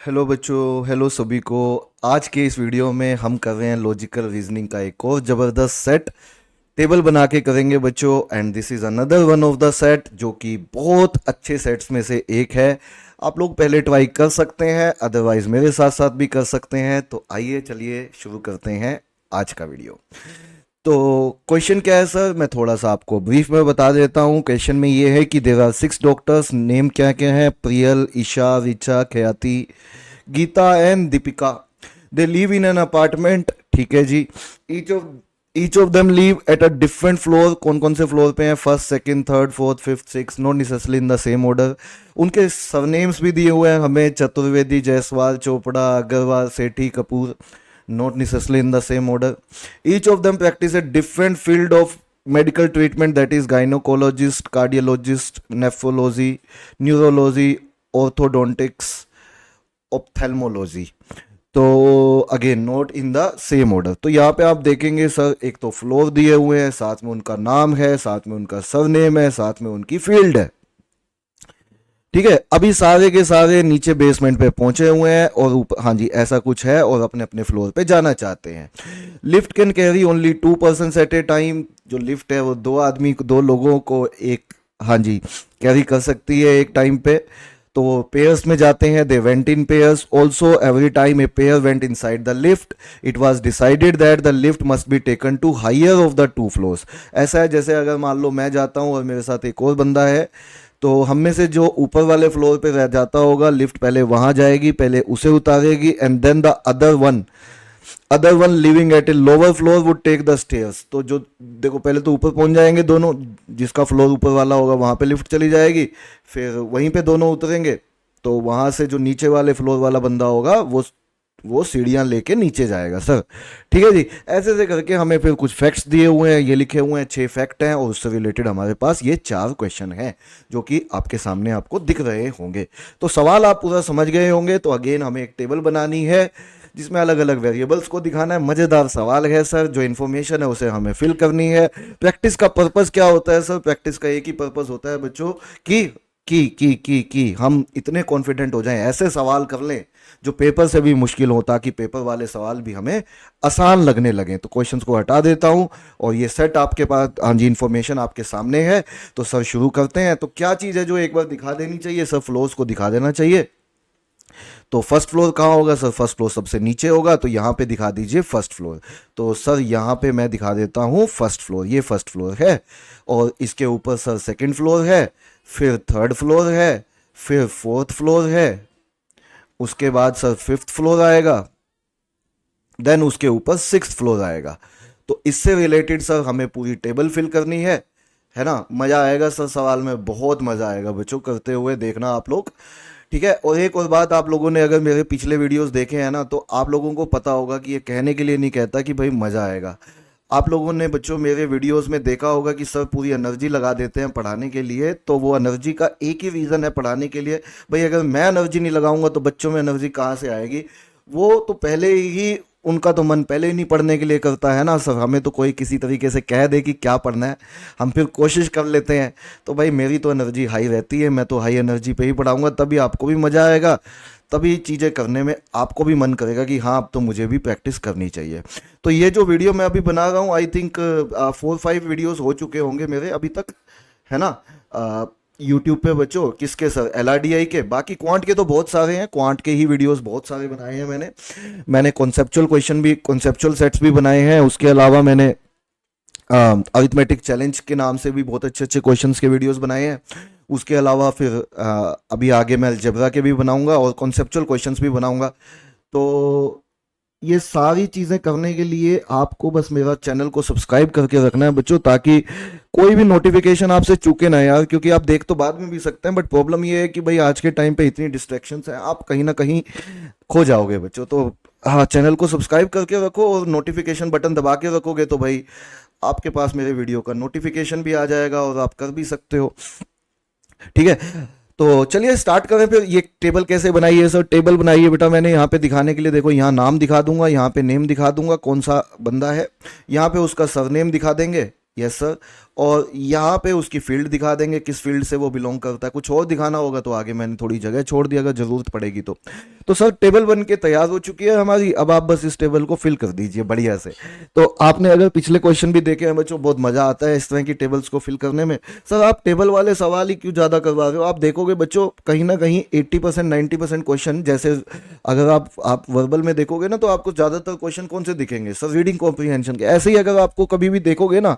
Hello बच्चों, hello सभी को। आज के इस वीडियो में हम कर रहे हैं लॉजिकल रीजनिंग का एक और ज़बरदस्त सेट टेबल बना के करेंगे बच्चों। And this is another one of the set जो कि बहुत अच्छे सेट्स में से एक है। आप लोग पहले ट्राई कर सकते हैं, अदरवाइज मेरे साथ साथ भी कर सकते हैं। तो आइए चलिए शुरू करते हैं आज का वीडियो। तो क्वेश्चन क्या है सर, मैं थोड़ा सा आपको ब्रीफ में बता देता हूँ। क्वेश्चन में ये है कि देर आर 6 डॉक्टर्स, नेम क्या क्या है, Priyal, Isha, Richa, Khyati, Geeta and Deepika. They live in an apartment. ठीक है जी। Each of them live at a different floor. कौन कौन से फ्लोर पे हैं? First, second, third, fourth, fifth, six, not necessarily in the same order. उनके सरनेम्स भी दिए हुए हैं हमें, Chaturvedi, Jaiswal, Chopra, Agarwal, Sethi, Kapoor, not necessarily in the same order. Each of them practice a different field of medical treatment, that is gynecologist, cardiologist, nephrology, neurology, orthodontics, ophthalmology. तो again note in the same order. तो यहाँ पे आप देखेंगे सर, एक तो floor दिए हुए हैं, साथ में उनका नाम है, साथ में उनका सरनेम है, साथ में उनकी फील्ड है। ठीक है, अभी सारे के सारे नीचे बेसमेंट पे पहुंचे हुए हैं और ऊपर, हाँ जी ऐसा कुछ है, और अपने अपने फ्लोर पे जाना चाहते हैं। Lift can carry only 2 person at A time. जो लिफ्ट है वो दो लोगों को एक, हाँ जी, कैरी कर सकती है एक टाइम पे। तो वो पेयर्स में जाते हैं, they went in pairs. Also every time a pair went inside the lift, it was decided that the lift must be taken to higher of the 2 floors. ऐसा है जैसे अगर मान लो मैं जाता हूँ और मेरे साथ एक और बंदा है, तो हम में से जो ऊपर वाले फ्लोर पे रह जाता होगा, लिफ्ट पहले वहां जाएगी, पहले उसे उतारेगी, and then the other one living at a lower floor would take the stairs. तो जो देखो, पहले तो ऊपर पहुंच जाएंगे दोनों, जिसका फ्लोर ऊपर वाला होगा वहां पे लिफ्ट चली जाएगी, फिर वहीं पे दोनों उतरेंगे। तो वहां से जो नीचे वाले फ्लोर वाला बंदा होगा वो सीढ़ियां लेके नीचे जाएगा सर। ठीक है जी। ऐसे ऐसे करके हमें फिर कुछ फैक्ट्स दिए हुए हैं, ये लिखे हुए हैं 6 फैक्ट हैं, और उससे रिलेटेड हमारे पास ये 4 क्वेश्चन हैं जो कि आपके सामने आपको दिख रहे होंगे। तो सवाल आप पूरा समझ गए होंगे। तो अगेन हमें एक टेबल बनानी है जिसमें अलग अलग वेरिएबल्स को दिखाना है। मज़ेदार सवाल है सर, जो इन्फॉर्मेशन है उसे हमें फिल करनी है। प्रैक्टिस का पर्पस क्या होता है सर? प्रैक्टिस का एक ही पर्पस होता है बच्चों कि हम इतने कॉन्फिडेंट हो जाएं, ऐसे सवाल कर लें जो पेपर से भी मुश्किल हो, ताकि पेपर वाले सवाल भी हमें आसान लगने लगे। तो क्वेश्चंस को हटा देता हूं और ये सेट आपके पास, हाँ जी, इन्फॉर्मेशन आपके सामने है। तो सर शुरू करते हैं। तो क्या चीज़ है जो एक बार दिखा देनी चाहिए सर? फ्लोर्स को दिखा देना चाहिए। तो फर्स्ट फ्लोर कहाँ होगा सर? फर्स्ट फ्लोर सबसे नीचे होगा, तो यहाँ पे दिखा दीजिए फर्स्ट फ्लोर। तो सर यहाँ पे मैं दिखा देता हूँ फर्स्ट फ्लोर, ये फर्स्ट फ्लोर है। और इसके ऊपर सर सेकंड फ्लोर है, फिर थर्ड फ्लोर है, फिर फोर्थ फ्लोर है, उसके बाद सर फिफ्थ फ्लोर आएगा, देन उसके ऊपर सिक्स्थ फ्लोर आएगा। तो इससे रिलेटेड सर हमें पूरी टेबल फिल करनी है ना? मज़ा आएगा सर, सवाल में बहुत मज़ा आएगा बच्चों, करते हुए देखना आप लोग। ठीक है। और एक और बात, आप लोगों ने अगर मेरे पिछले वीडियोस देखे हैं ना, तो आप लोगों को पता होगा कि ये कहने के लिए नहीं कहता कि भाई मज़ा आएगा। आप लोगों ने बच्चों मेरे वीडियोस में देखा होगा कि सर पूरी एनर्जी लगा देते हैं पढ़ाने के लिए। तो वो एनर्जी का एक ही रीज़न है पढ़ाने के लिए। भाई अगर मैं एनर्जी नहीं लगाऊंगा तो बच्चों में एनर्जी कहाँ से आएगी? वो तो पहले ही, उनका तो मन पहले ही नहीं पढ़ने के लिए करता है ना सर। हमें तो कोई किसी तरीके से कह दे कि क्या पढ़ना है, हम फिर कोशिश कर लेते हैं। तो भाई मेरी तो एनर्जी हाई रहती है, मैं तो हाई एनर्जी पे ही पढ़ाऊंगा, तभी आपको भी मज़ा आएगा, तभी चीज़ें करने में आपको भी मन करेगा कि हाँ अब तो मुझे भी प्रैक्टिस करनी चाहिए। तो ये जो वीडियो मैं अभी बना रहा हूँ, आई थिंक 4-5 वीडियोस हो चुके होंगे मेरे अभी तक, है ना? यूट्यूब पे बच्चों किसके सर? LRDI के। बाकी क्वांट के तो बहुत सारे हैं, क्वांट के ही वीडियोस बहुत सारे बनाए हैं मैंने कॉन्सेप्चुअल सेट्स भी बनाए हैं। उसके अलावा मैंने अरिथमेटिक चैलेंज के नाम से भी बहुत अच्छे अच्छे क्वेश्चंस के वीडियोस बनाए हैं। उसके अलावा फिर अभी आगे मैं अलजेब्रा के भी बनाऊंगा और कॉन्सेप्चुअल क्वेश्चंस भी बनाऊंगा। तो ये सारी चीज़ें करने के लिए आपको बस मेरा चैनल को सब्सक्राइब करके रखना है बच्चों, ताकि कोई भी नोटिफिकेशन आपसे चूके ना यार। क्योंकि आप देख तो बाद में भी सकते हैं, बट प्रॉब्लम ये है कि भाई आज के टाइम पे इतनी डिस्ट्रैक्शंस हैं, आप कहीं ना कहीं खो जाओगे बच्चों। तो हाँ, चैनल को सब्सक्राइब करके रखो और नोटिफिकेशन बटन दबा के रखोगे तो भाई आपके पास मेरे वीडियो का नोटिफिकेशन भी आ जाएगा और आप कर भी सकते हो। ठीक है। तो चलिए स्टार्ट करें फिर। ये टेबल कैसे बनाई है सर? टेबल बनाई है बेटा मैंने यहाँ पे दिखाने के लिए, देखो यहाँ नाम दिखा दूंगा, यहाँ पे नेम दिखा दूंगा कौन सा बंदा है, यहाँ पे उसका सरनेम दिखा देंगे, यस सर। और यहाँ पे उसकी फील्ड दिखा देंगे, किस फील्ड से वो बिलोंग करता है। कुछ और दिखाना होगा तो आगे मैंने थोड़ी जगह छोड़ दी अगर ज़रूरत पड़ेगी तो सर टेबल बन के तैयार हो चुकी है हमारी। अब आप बस इस टेबल को फिल कर दीजिए बढ़िया से। तो आपने अगर पिछले क्वेश्चन भी देखे हैं बच्चों, बहुत मज़ा आता है इस तरह की टेबल्स को फिल करने में। सर आप टेबल वाले सवाल ही क्यों ज़्यादा करवा रहे हो? आप देखोगे बच्चों कहीं ना कहीं 80% 90% क्वेश्चन, जैसे अगर आप वर्बल में देखोगे ना तो आपको ज़्यादातर क्वेश्चन कौन से दिखेंगे सर? रीडिंग कॉम्प्रीहेंशन के। ऐसे ही अगर आपको कभी भी देखोगे ना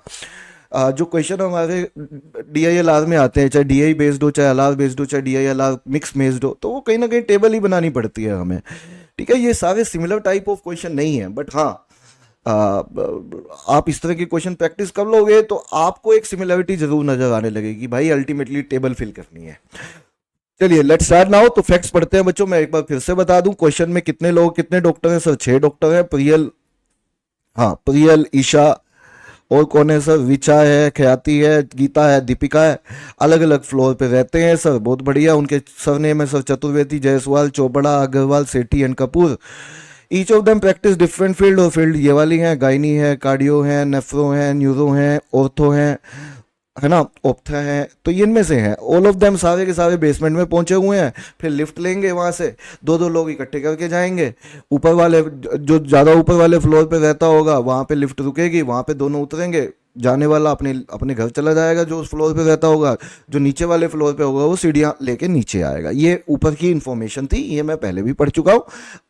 जो क्वेश्चन हमारे DILR में आते हैं, चाहे DI बेस्ड हो, चाहे LR बेस्ड हो, चाहे DILR मिक्स बेस्ड हो, तो वो कहीं ना कहीं टेबल ही बनानी पड़ती है हमें। ठीक है, ये सारे सिमिलर टाइप ऑफ क्वेश्चन नहीं है, बट हाँ आप इस तरह के क्वेश्चन प्रैक्टिस कर लोगे तो आपको एक सिमिलरिटी जरूर नजर आने लगेगी भाई, अल्टीमेटली टेबल फिल करनी है। चलिए लेट्स स्टार्ट नाउ। तो फैक्ट्स पढ़ते हैं बच्चों। मैं एक बार फिर से बता दूं, क्वेश्चन में कितने लोग कितने डॉक्टर हैं? सर 6 डॉक्टर हैं। प्रियल, हाँ प्रियल, ईशा, और कौन है सर? विचा है, ख्याति है, गीता है, दीपिका है। अलग अलग फ्लोर पे रहते हैं सर, बहुत बढ़िया। उनके सरनेम है sir Chaturvedi, Jaiswal, Chopra, Agarwal, Sethi and Kapoor. Each of them practice different field, और फील्ड ये वाली हैं, गायनी है, कार्डियो है, नेफ्रो है, न्यूरो है, ऑर्थो है ना, ओप्था है। तो ये इनमें से हैं। ऑल ऑफ देम सारे के सारे बेसमेंट में पहुंचे हुए हैं। फिर लिफ्ट लेंगे वहां से, दो दो लोग इकट्ठे करके जाएंगे। ऊपर वाले जो ज़्यादा ऊपर वाले फ्लोर पे रहता होगा वहां पे लिफ्ट रुकेगी, वहां पे दोनों उतरेंगे। जाने वाला अपने अपने घर चला जाएगा जो उस फ्लोर पे रहता होगा। जो नीचे वाले फ्लोर पे होगा वो सीढ़ियाँ लेके नीचे आएगा। ये ऊपर की इन्फॉर्मेशन थी, ये मैं पहले भी पढ़ चुका हूँ।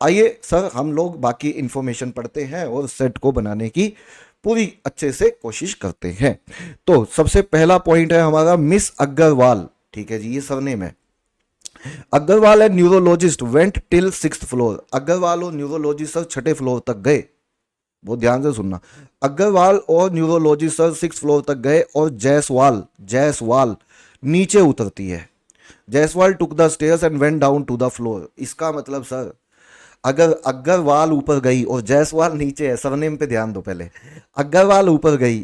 आइए सर हम लोग बाकी इन्फॉर्मेशन पढ़ते हैं और सेट को बनाने की पूरी अच्छे से कोशिश करते हैं। तो सबसे पहला पॉइंट है हमारा मिस अग्रवाल। ठीक है जी, ये सरनेम है। अग्रवाल है neurologist, went till 6th floor. Agarwal और न्यूरोलॉजिस्ट सर 6ठे फ्लोर तक गए। बहुत ध्यान से सुनना। अग्रवाल और न्यूरोलॉजिस्ट सर 6th फ्लोर तक गए और जायसवाल जायसवाल नीचे उतरती है। Jaiswal took the stairs and went down to the floor. इसका मतलब सर अगर अग्रवाल ऊपर गई और जायसवाल नीचे है, सरनेम पे ध्यान दो पहले। अग्रवाल ऊपर गई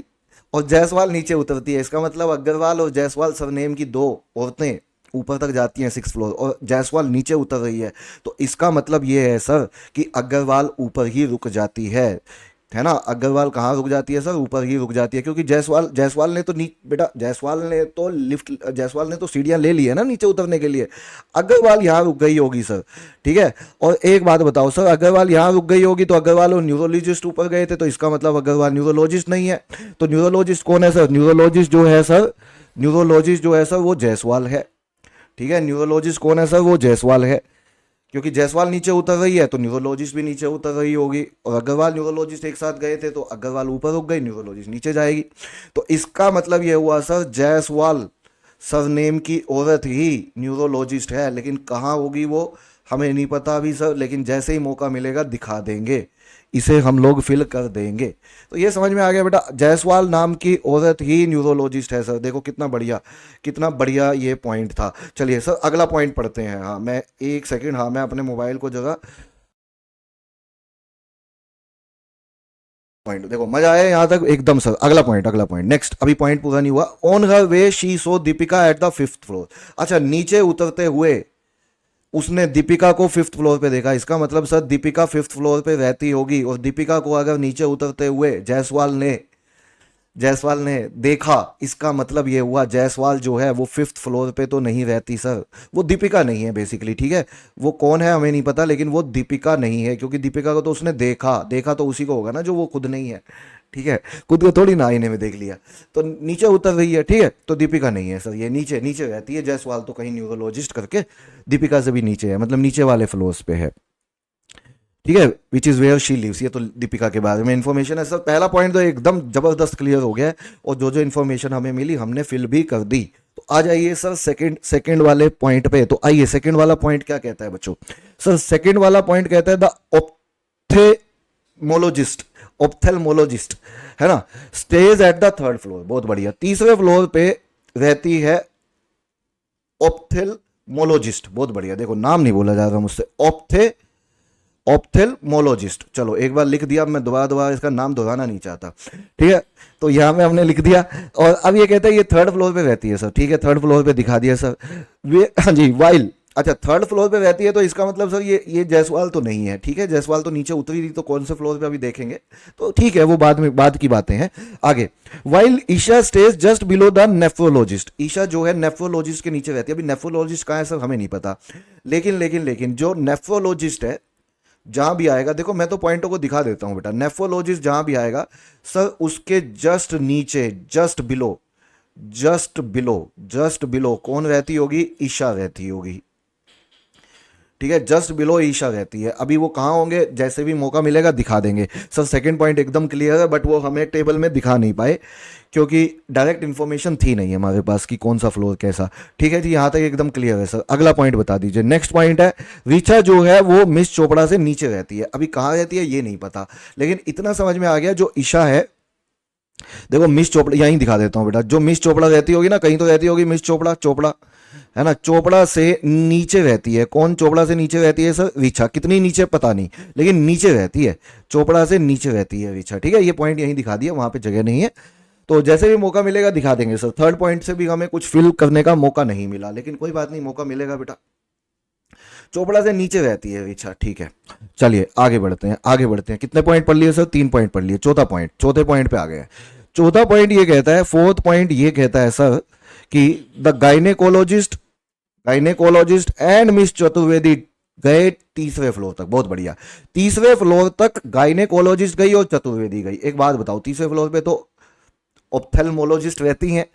और जायसवाल नीचे उतरती है, इसका मतलब अग्रवाल और जायसवाल सरनेम की दो औरतें ऊपर तक जाती हैं 6th फ्लोर और जायसवाल नीचे उतर रही है। तो इसका मतलब ये है सर कि अग्रवाल ऊपर ही रुक जाती है ना। अग्रवाल कहाँ रुक जाती है सर? ऊपर ही रुक जाती है, क्योंकि जायसवाल जायसवाल ने तो बेटा जायसवाल ने तो सीढ़ियाँ ले ली है ना नीचे उतरने के लिए। अग्रवाल यहाँ रुक गई होगी सर। ठीक है, और एक बात बताओ सर, अग्रवाल यहाँ रुक गई होगी तो अग्रवाल और न्यूरोलॉजिस्ट ऊपर गए थे, तो इसका मतलब अग्रवाल न्यूरोलॉजिस्ट नहीं है। तो न्यूरोलॉजिस्ट कौन है सर? न्यूरोलॉजिस्ट जो है सर वो जायसवाल है। ठीक है, न्यूरोलॉजिस्ट कौन है सर? वो जायसवाल है, क्योंकि जायसवाल नीचे उतर रही है तो न्यूरोलॉजिस्ट भी नीचे उतर रही होगी। और अग्रवाल न्यूरोलॉजिस्ट एक साथ गए थे तो अग्रवाल ऊपर रुक गई, न्यूरोलॉजिस्ट नीचे जाएगी। तो इसका मतलब यह हुआ सर जायसवाल सरनेम की औरत ही न्यूरोलॉजिस्ट है, लेकिन कहाँ होगी वो हमें नहीं पता अभी सर, लेकिन जैसे ही मौका मिलेगा दिखा देंगे, इसे हम लोग फिल कर देंगे। तो ये समझ में आ गया बेटा, जायसवाल नाम की औरत ही न्यूरोलॉजिस्ट है सर। देखो कितना बढ़िया ये पॉइंट था। चलिए सर अगला पॉइंट पढ़ते हैं। हाँ मैं एक सेकंड, हाँ मैं अपने मोबाइल को जगह पॉइंट देखो, मजा आया यहाँ तक एकदम सर। अगला पॉइंट नेक्स्ट, अभी पॉइंट पूरा नहीं हुआ। On her way she so Deepika at the 5th floor. अच्छा, नीचे उतरते हुए उसने दीपिका को 5th फ्लोर पे देखा, इसका मतलब सर दीपिका 5th फ्लोर पे रहती होगी। और दीपिका को अगर नीचे उतरते हुए जायसवाल ने देखा, इसका मतलब ये हुआ जायसवाल जो है वो 5th फ्लोर पे तो नहीं रहती सर, वो दीपिका नहीं है बेसिकली। ठीक है, वो कौन है हमें नहीं पता, लेकिन वो दीपिका नहीं है, क्योंकि दीपिका को तो उसने देखा तो उसी को होगा ना जो वो खुद नहीं है। ठीक है, खुद को थोड़ी ना आईने में देख लिया। तो नीचे उतर रही है, ठीक है, तो दीपिका नहीं है सर, ये नीचे नीचे रहती है। जायसवाल तो कहीं न्यूरोलॉजिस्ट करके दीपिका से भी नीचे है, मतलब नीचे वाले फ्लोर्स पे है। ठीक है, which is where she lives. ये तो दीपिका के बारे में इन्फॉर्मेशन है सर। पहला पॉइंट तो एकदम जबरदस्त क्लियर हो गया है, और जो जो इन्फॉर्मेशन हमें मिली हमने फिल भी कर दी। तो आ जाइए सर सेकंड वाले पॉइंट पे। तो आइए, सेकंड वाला पॉइंट क्या कहता है बच्चों? सर सेकंड वाला पॉइंट कहता है द ऑप्थेल्मोलॉजिस्ट है ना, stage at the 3rd floor. बहुत बढ़िया, तीसरे फ्लोर पे रहती है ऑप्थेल्मोलॉजिस्ट। बहुत बढ़िया, देखो नाम नहीं बोला जा रहा मुझसे, ऑप्थेल्मोलॉजिस्ट। चलो एक बार लिख दिया, मैं दोबारा इसका नाम दोहराना नहीं चाहता। ठीक है, तो यहाँ में हमने लिख दिया। और अब ये कहता है ये 3rd फ्लोर पे रहती है सर। ठीक है, 3rd फ्लोर पे दिखा दिया सर। वे हाँ जी, वाइल अच्छा थर्ड फ्लोर पे रहती है, तो इसका मतलब सर ये जायसवाल तो नहीं है, ठीक है, जायसवाल तो नीचे उतरी थी, तो कौन से फ्लोर पे अभी देखेंगे, तो ठीक है वो बाद की बातें हैं। आगे, while Isha stays just below the nephrologist, Isha जो है नेफ्रोलॉजिस्ट के नीचे रहती है। अभी नेफ्रोलॉजिस्ट कहाँ है सर हमें नहीं पता, लेकिन जो नेफ्रोलॉजिस्ट है जहां भी आएगा, देखो मैं तो पॉइंटों को दिखा देता हूं बेटा, नेफ्रोलॉजिस्ट जहां भी आएगा सर उसके जस्ट नीचे, जस्ट बिलो कौन रहती होगी, ईशा रहती होगी, ठीक है, जस्ट बिलो ईशा रहती है। अभी वो कहाँ होंगे, जैसे भी मौका मिलेगा दिखा देंगे सर। सेकंड पॉइंट एकदम क्लियर है, बट वो हमें टेबल में दिखा नहीं पाए क्योंकि डायरेक्ट इन्फॉर्मेशन थी नहीं हमारे पास कि कौन सा फ्लोर कैसा। ठीक है जी, यहाँ तक एकदम क्लियर है सर। अगला पॉइंट बता दीजिए। नेक्स्ट पॉइंट है, ऋचा जो है वो मिस चोपड़ा से नीचे रहती है। अभी कहाँ रहती है ये नहीं पता, लेकिन इतना समझ में आ गया जो ईशा है, देखो मिस चोपड़ा यहीं दिखा देता हूँ बेटा, जो मिस चोपड़ा रहती होगी ना, कहीं तो रहती होगी मिस चोपड़ा, चोपड़ा है ना, चोपड़ा से नीचे रहती है। कौन चोपड़ा से नीचे रहती है सर, ऋचा। कितनी नीचे पता नहीं, लेकिन नीचे रहती है, चोपड़ा से नीचे रहती है ऋचा। ठीक है, ये पॉइंट यहीं दिखा दिया, वहां पे जगह नहीं है, तो जैसे भी मौका मिलेगा दिखा देंगे सर। थर्ड पॉइंट से भी हमें कुछ फिल करने का मौका नहीं मिला, लेकिन कोई बात नहीं, मौका मिलेगा बेटा। चोपड़ा से नीचे रहती है ऋचा, ठीक है। चलिए आगे बढ़ते हैं, कितने पॉइंट पढ़ लिए सर, 3 पॉइंट पढ़ लिए। चौथे पॉइंट पे आ गए। चौथा पॉइंट ये कहता है, फोर्थ पॉइंट ये कहता है सर कि the gynaecologist and miss Chaturvedi गए तीसरे फ्लोर तक। बहुत बढ़िया, तीसरे फ्लोर तक गायनेकोलॉजिस्ट गई और चतुर्वेदी गई। एक बात बताओ, तीसरे फ्लोर पे तो ऑप्थेल्मोलॉजिस्ट रहती हैं,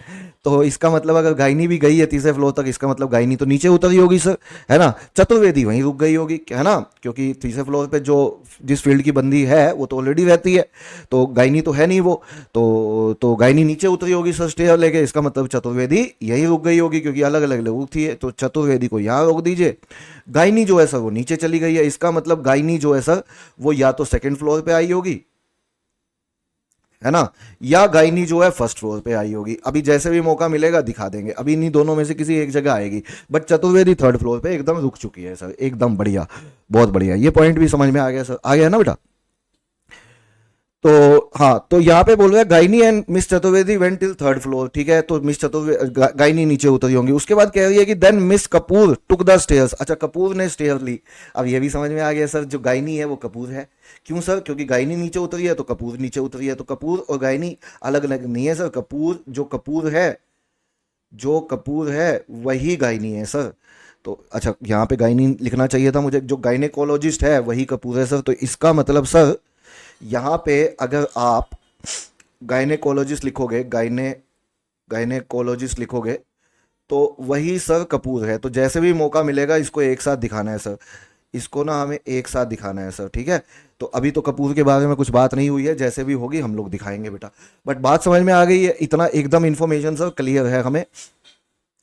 तो इसका मतलब अगर गायनी भी गई है तीसरे फ्लोर तक, इसका मतलब गायनी तो नीचे उतरी होगी सर, है ना। चतुर्वेदी वहीं रुक गई होगी, है ना, क्योंकि तीसरे फ्लोर पे जो जिस फील्ड की बंदी है वो तो ऑलरेडी रहती है, तो गायनी तो है नहीं वो, तो गायनी नीचे उतरी होगी सर स्टेयर लेके। इसका मतलब चतुर्वेदी यहीं रुक गई होगी, क्योंकि अलग अलग लोग थी, तो चतुर्वेदी को यहाँ रोक दीजिए। गायनी जो है सर वो नीचे चली गई है, इसका मतलब गायनी जो है सर वो या तो सेकेंड फ्लोर पे आई होगी, है ना, या गायनी जो है फर्स्ट फ्लोर पे आई होगी। अभी जैसे भी मौका मिलेगा दिखा देंगे, अभी इन्हीं दोनों में से किसी एक जगह आएगी, बट चतुर्वेदी थर्ड फ्लोर पे एकदम रुक चुकी है सर, एकदम बढ़िया, बहुत बढ़िया। ये पॉइंट भी समझ में आ गया सर, आ गया ना बेटा। तो हाँ, तो यहाँ पे बोल रहा है gynae and miss Chaturvedi went till third floor, ठीक है, तो मिस चतुर्वेदी गायनी नीचे उतरी होंगी। उसके बाद कह रही है कि then miss Kapoor took the stairs. अच्छा, कपूर ने स्टेयर ली। अब ये भी समझ में आ गया सर, जो गायनी है वो कपूर है। क्यों सर, क्योंकि गायनी नीचे उतरी है तो कपूर नीचे उतरी है, तो कपूर और गायनी अलग अलग नहीं है सर। जो कपूर है वही गायनी है सर। तो अच्छा, यहाँ पे गायनी लिखना चाहिए था मुझे, जो गायनेकोलॉजिस्ट है वही कपूर है सर। तो इसका मतलब सर यहाँ पे अगर आप गायनेकोलॉजिस्ट लिखोगे, गायनेकोलॉजिस्ट लिखोगे, तो वही सर कपूर है। तो जैसे भी मौका मिलेगा इसको एक साथ दिखाना है सर, इसको ना हमें एक साथ दिखाना है सर, ठीक है। तो अभी तो कपूर के बारे में कुछ बात नहीं हुई है, जैसे भी होगी हम लोग दिखाएंगे बेटा। बट बात समझ में आ गई है, इतना एकदम इन्फॉर्मेशन सर क्लियर है हमें।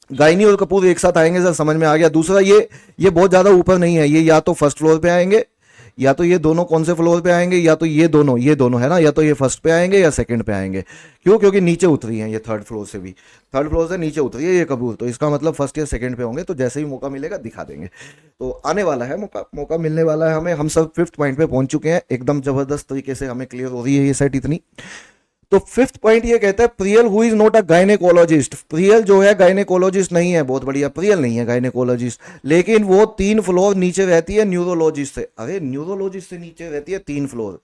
गायनी और कपूर एक साथ आएंगे सर, समझ में आ गया। दूसरा, ये बहुत ज़्यादा ऊपर नहीं है, ये या तो फर्स्ट फ्लोर पे आएंगे, या तो ये दोनों कौन से फ्लोर पे आएंगे, या तो ये दोनों है ना, या तो ये फर्स्ट पे आएंगे या सेकंड पे आएंगे। क्यों, क्योंकि नीचे उतरी हैं ये थर्ड फ्लोर से भी, थर्ड फ्लोर से नीचे उतरी है ये कपूर, तो इसका मतलब फर्स्ट या सेकंड पे होंगे। तो जैसे ही मौका मिलेगा दिखा देंगे, तो आने वाला है मौका मिलने वाला है हमें। हम सब फिफ्थ पॉइंट पे पहुंच चुके हैं, एकदम जबरदस्त तरीके से हमें क्लियर हो रही है ये सेट इतनी। तो फिफ्थ पॉइंट ये कहता है, Priyal who is not a gynaecologist. Priyal जो है गायनेकोलॉजिस्ट नहीं है, बहुत बढ़िया, प्रियल नहीं है गायनेकोलॉजिस्ट, लेकिन वो 3 फ्लोर नीचे रहती है न्यूरोलॉजिस्ट से। अरे न्यूरोलॉजिस्ट से नीचे रहती है 3 फ्लोर,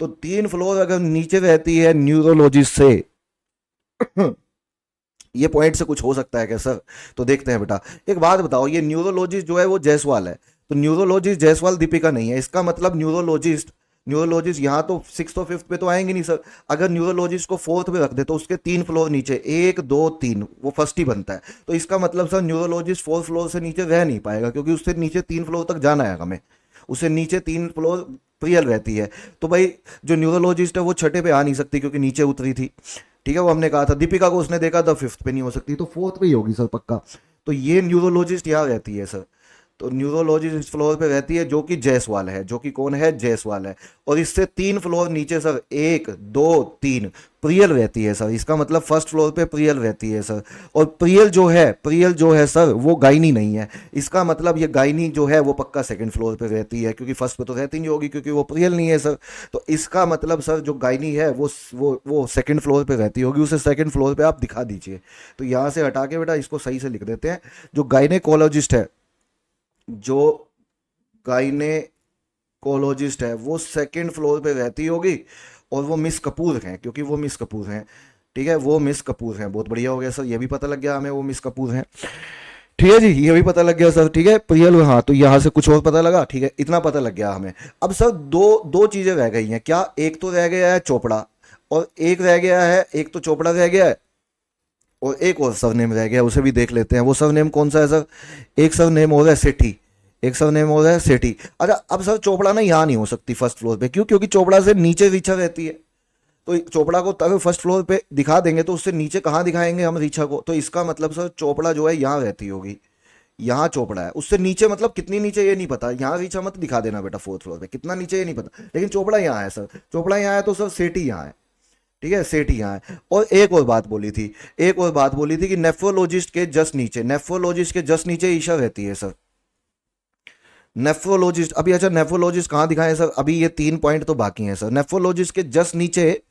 तो 3 फ्लोर अगर नीचे रहती है न्यूरोलॉजिस्ट से ये पॉइंट से कुछ हो सकता है क्या सर? तो देखते हैं बेटा। एक बात बताओ, ये न्यूरोलॉजिस्ट जो है वो जायसवाल है, तो न्यूरोलॉजिस्ट जायसवाल दीपिका नहीं है। इसका मतलब न्यूरोलॉजिस्ट यहाँ तो 6th और 5th पे तो आएंगे नहीं सर। अगर न्यूरोलॉजिस्ट को 4th पे रख दे तो उसके 3 फ्लोर नीचे, 1 2 3, वो फर्स्ट ही बनता है। तो इसका मतलब सर न्यूरोलॉजिस्ट 4th फ्लोर से नीचे रह नहीं पाएगा, क्योंकि उससे नीचे 3 फ्लोर तक जाना है हमें, उससे नीचे 3 फ्लोर प्रियल रहती है। तो भाई जो न्यूरोलॉजिस्ट है वो छठे पे आ नहीं सकती, क्योंकि नीचे उतरी थी, ठीक है। वो हमने कहा था, दीपिका को उसने देखा था 5th पे नहीं हो सकती, तो 4th पे ही होगी सर पक्का। तो ये न्यूरोलॉजिस्ट यहाँ रहती है सर, तो न्यूरोलॉजिस्ट इस फ्लोर पे रहती है, जो कि जायसवाल है, जो कि कौन है, जायसवाल है। और इससे 3 फ्लोर नीचे सर, 1 2 3 प्रियल रहती है सर। इसका मतलब फर्स्ट फ्लोर पे प्रियल रहती है सर। और प्रियल जो है सर वो गायनी नहीं है। इसका मतलब ये गायनी जो है वो पक्का सेकंड फ्लोर पे रहती है, क्योंकि फर्स्ट पे तो रहती नहीं होगी, क्योंकि वो प्रियल नहीं है सर। तो इसका मतलब सर जो गायनी है वो सेकंड फ्लोर पे रहती होगी, उसे सेकंड फ्लोर पे आप दिखा दीजिए। तो यहाँ से हटा के बेटा इसको सही से लिख देते हैं, जो गायनेकोलॉजिस्ट है जो गायनेकोलॉजिस्ट है वो सेकंड फ्लोर पे रहती होगी, और वो मिस कपूर हैं, क्योंकि वो मिस कपूर हैं। ठीक है, वो मिस कपूर हैं। बहुत बढ़िया हो गया सर, ये भी पता लग गया हमें वो मिस कपूर हैं। ठीक है जी, ये भी पता लग गया सर। ठीक है प्रियल, हाँ तो यहाँ से कुछ और पता लगा। ठीक है, इतना पता लग गया हमें। अब सर दो दो चीजें रह गई हैं क्या? एक तो रह गया है चोपड़ा, और एक रह गया है, एक तो चोपड़ा रह गया है, और एक और सरनेम रह गया, उसे भी देख लेते हैं। वो सरनेम कौन सा है सर? एक सरनेम हो रहा है सेठी, एक सरनेम हो रहा है सेठी। अच्छा, अब सर चोपड़ा ना यहाँ नहीं हो सकती फर्स्ट फ्लोर पे, क्यों? क्योंकि चोपड़ा से नीचे रीचा रहती है। तो चोपड़ा को अगर फर्स्ट फ्लोर पे दिखा देंगे तो उससे नीचे कहाँ दिखाएंगे हम रीचा को? तो इसका मतलब सर चोपड़ा जो है यहाँ रहती होगी, यहाँ चोपड़ा है। उससे नीचे मतलब कितनी नीचे ये नहीं पता, यहाँ रीचा मत दिखा देना बेटा फोर्थ फ्लोर पे, कितना नीचे ये नहीं पता, लेकिन चोपड़ा यहाँ है सर। चोपड़ा यहाँ है तो सर सेठी यहाँ है। ठीक है, सेठ यहाँ है। और एक और बात बोली थी, एक और बात बोली थी कि नेफ्रोलॉजिस्ट के जस्ट नीचे, नेफ्रोलॉजिस्ट के जस्ट नीचे ईशा रहती है सर। नेफ्रोलॉजिस्ट अभी, अच्छा नेफ्रोलॉजिस्ट कहाँ दिखाएं सर? अभी ये 3 पॉइंट तो बाकी हैं सर। नेफ्रोलॉजिस्ट के जस्ट नीचे,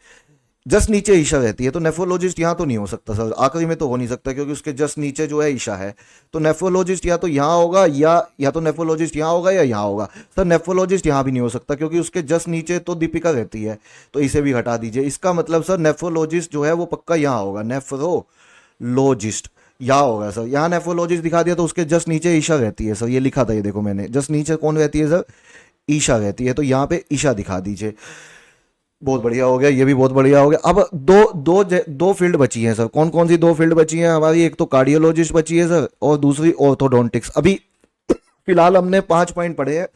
जस्ट नीचे ईशा रहती है, तो नेफ्रोलॉजिस्ट यहाँ तो नहीं हो सकता सर, आखिरी में तो हो नहीं सकता, क्योंकि उसके जस्ट नीचे जो है ईशा है। तो नेफ्रोलॉजिस्ट या तो यहाँ होगा, या तो नेफ्रोलॉजिस्ट यहाँ होगा या यहाँ होगा। सर नेफ्रोलॉजिस्ट यहाँ भी नहीं हो सकता, क्योंकि उसके जस्ट नीचे तो दीपिका रहती है, तो इसे भी हटा दीजिए। इसका मतलब सर नेफ्रोलॉजिस्ट जो है वो पक्का यहाँ होगा, नेफ्रोलॉजिस्ट यहाँ होगा सर। यहाँ नेफ्रोलॉजिस्ट दिखा दिया तो उसके जस्ट नीचे ईशा रहती है सर, ये लिखा था, ये देखो मैंने, जस्ट नीचे कौन रहती है सर? ईशा रहती है, तो यहाँ पे ईशा दिखा दीजिए। बहुत बढ़िया हो गया, ये भी बहुत बढ़िया हो गया। अब दो फील्ड बची हैं सर। कौन कौन सी दो फील्ड बची हैं हमारी? एक तो कार्डियोलॉजिस्ट बची है सर, और दूसरी ऑर्थोडोंटिक्स। अभी फिलहाल हमने 5 पॉइंट पढ़े हैं,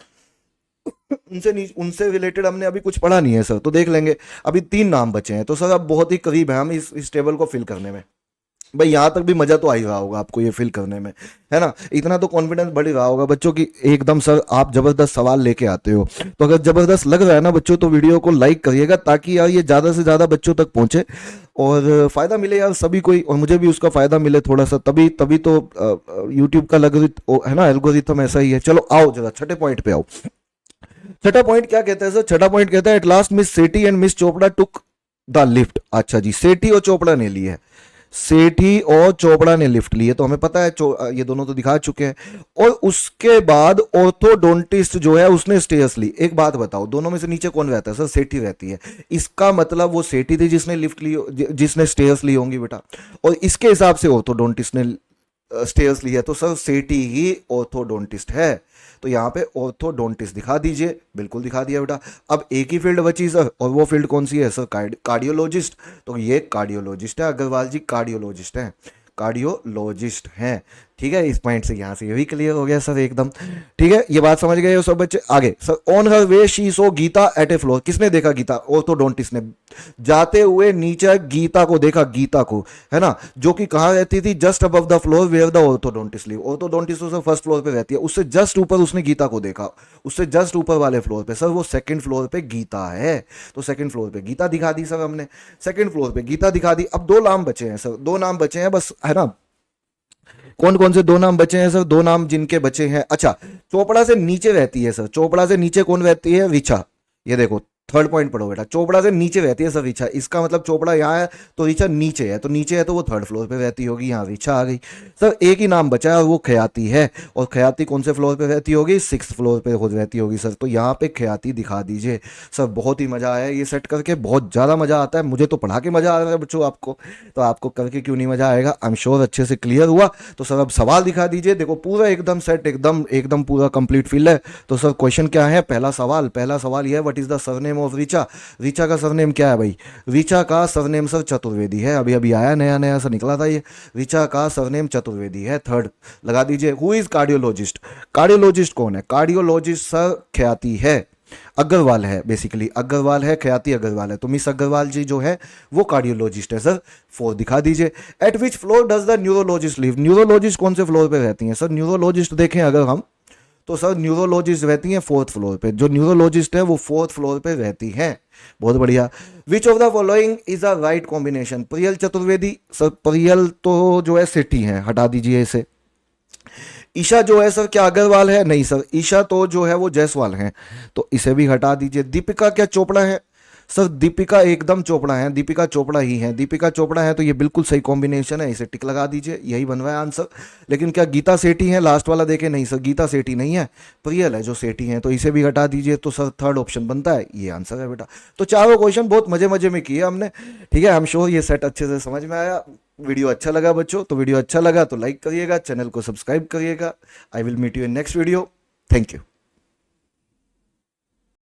उनसे रिलेटेड हमने अभी कुछ पढ़ा नहीं है सर, तो देख लेंगे। अभी 3 नाम बचे हैं, तो सर अब बहुत ही करीब है हम इस टेबल को फिल करने में। भाई यहाँ तक भी मजा तो आ ही रहा होगा आपको ये फिल करने में, है ना? इतना तो कॉन्फिडेंस बढ़ ही रहा होगा बच्चों की एकदम। सर आप जबरदस्त सवाल लेके आते हो, तो अगर जबरदस्त लग रहा है ना बच्चों, तो वीडियो को लाइक करिएगा, ताकि यार ये ज़्यादा से ज़्यादा बच्चों तक पहुंचे और फ़ायदा मिले यार सभी को ही, और मुझे भी उसका फ़ायदा मिले थोड़ा सा। तभी तभी तो यूट्यूब का है ना, एल्गोरिथम ऐसा ही है। चलो आओ जरा छठे पॉइंट पे आओ। छठा पॉइंट क्या कहता है सर? छठा पॉइंट कहता है at last miss Sethi and miss Chopra took the lift. अच्छा जी, सेठी और चोपड़ा ने ली है, सेठी और चोपड़ा ने लिफ्ट ली है, तो हमें पता है ये दोनों तो दिखा चुके हैं। और उसके बाद ऑर्थोडोंटिस्ट जो है उसने स्टेयर्स ली। एक बात बताओ, दोनों में से नीचे कौन रहता है सर? सेठी रहती है। इसका मतलब वो सेठी थी जिसने लिफ्ट ली, जिसने स्टेयर्स ली होंगी बेटा, और इसके हिसाब से ऑर्थोडोंटिस्ट ने स्टेयर्स ली है, तो सर सेठी ही ऑर्थोडोंटिस्ट है। तो यहाँ पे ऑर्थोडोंटिस्ट दिखा दीजिए, बिल्कुल दिखा दिया बेटा। अब एक ही फील्ड बची सर, और वो फील्ड कौन सी है सर? कार्डियोलॉजिस्ट। तो ये कार्डियोलॉजिस्ट है, अग्रवाल जी कार्डियोलॉजिस्ट हैं, कार्डियोलॉजिस्ट हैं। ठीक है, इस पॉइंट से यहाँ से ये भी क्लियर हो गया सर एकदम। ठीक है, ये बात समझ गए हो सब बच्चे? आगे sir, on her way she saw Geeta at a floor. किसने देखा गीता? ऑर्थोडोंटिस्ट ने। जाते हुए नीचे गीता को देखा, गीता को, है ना, जो कि कहाँ रहती थी? Just above the floor where the orthodontist live. Orthodontist तो सर फर्स्ट फ्लोर पे रहती है, उससे जस्ट ऊपर उसने गीता को देखा, उससे जस्ट ऊपर वाले फ्लोर पे। सर वो सेकंड फ्लोर पे गीता है, तो सेकंड फ्लोर पे गीता दिखा दी सर हमने, सेकंड फ्लोर पे गीता दिखा दी। अब 2 नाम बचे हैं सर, 2 नाम बचे हैं बस, है ना? कौन कौन से 2 नाम बचे हैं सर? 2 नाम जिनके बचे हैं, अच्छा, चोपड़ा से नीचे रहती है सर, चोपड़ा से नीचे कौन रहती है? ऋचा। ये देखो थर्ड पॉइंट पढ़ो बेटा, चोपड़ा से नीचे रहती है सर ऋचा। इसका मतलब चोपड़ा यहाँ है तो ऋचा नीचे है, तो नीचे है तो वो थर्ड फ्लोर पे रहती होगी, यहाँ ऋचा आ गई। सर एक ही नाम बचा है और वो खयाती है, और खयाती कौन से फ्लोर पे रहती होगी? 6th फ्लोर पे रहती होगी सर, तो यहाँ पे खयाती दिखा दीजिए। सर बहुत ही मजा आया ये सेट करके, बहुत ज़्यादा मजा आता है, मुझे तो पढ़ा के मजा आ रहा है बच्चों आपको, तो आपको करके क्यों नहीं मजा आएगा? आई एम श्योर अच्छे से क्लियर हुआ। तो सर अब सवाल दिखा दीजिए, देखो पूरा एकदम सेट, एकदम एकदम पूरा कंप्लीट फील्ड है। तो सर क्वेश्चन क्या है? पहला सवाल यह है, what is the surname of Richa? Richa का सरनेम क्या है भाई? ऋचा का सरनेम सर चतुर्वेदी है, अभी अभी आया, नया नया सा निकला था ये। ऋचा का सरनेम चतुर्वेदी है। थर्ड लगा दीजिए, हु इज कार्डियोलॉजिस्ट? कार्डियोलॉजिस्ट कौन है? कार्डियोलॉजिस्ट सर ख्याति है, अग्रवाल है, बेसिकली अग्रवाल है, ख्याति अग्रवाल है, तो मिस अग्रवाल जी जो है वो कार्डियोलॉजिस्ट है सर। 4 दिखा दीजिए। Eight which floor does the neurologist live? Neurologist कौन से फ्लोर पे रहती हैं सर? न्यूरोलॉजिस्ट देखें अगर हम, तो सर न्यूरोलॉजिस्ट रहती हैं 4th फ्लोर पे, जो न्यूरोलॉजिस्ट है वो 4th फ्लोर पे रहती हैं। बहुत बढ़िया। Which of the following is a right combination? Priyal Chaturvedi. Sir Priyal तो जो है सेठी है, हटा दीजिए इसे। ईशा जो है सर क्या अग्रवाल है? नहीं सर, ईशा तो जो है वो जायसवाल है, तो इसे भी हटा दीजिए। दीपिका क्या चोपड़ा है? सर दीपिका एकदम चोपड़ा है, दीपिका चोपड़ा ही है, दीपिका चोपड़ा है तो ये बिल्कुल सही कॉम्बिनेशन है, इसे टिक लगा दीजिए, यही बन रहा है आंसर। लेकिन क्या गीता सेठी है लास्ट वाला? देखे नहीं सर, गीता सेठी नहीं है, प्रियल है जो सेठी है, तो इसे भी हटा दीजिए, तो सर थर्ड ऑप्शन बनता है, ये आंसर है बेटा। तो चारों क्वेश्चन बहुत मजे मजे में किए हमने, ठीक है। आई एम श्योर ये सेट अच्छे से समझ में आया। वीडियो अच्छा लगा बच्चों, तो वीडियो अच्छा लगा तो लाइक करिएगा, चैनल को सब्सक्राइब करिएगा। I will meet you in next video. Thank you.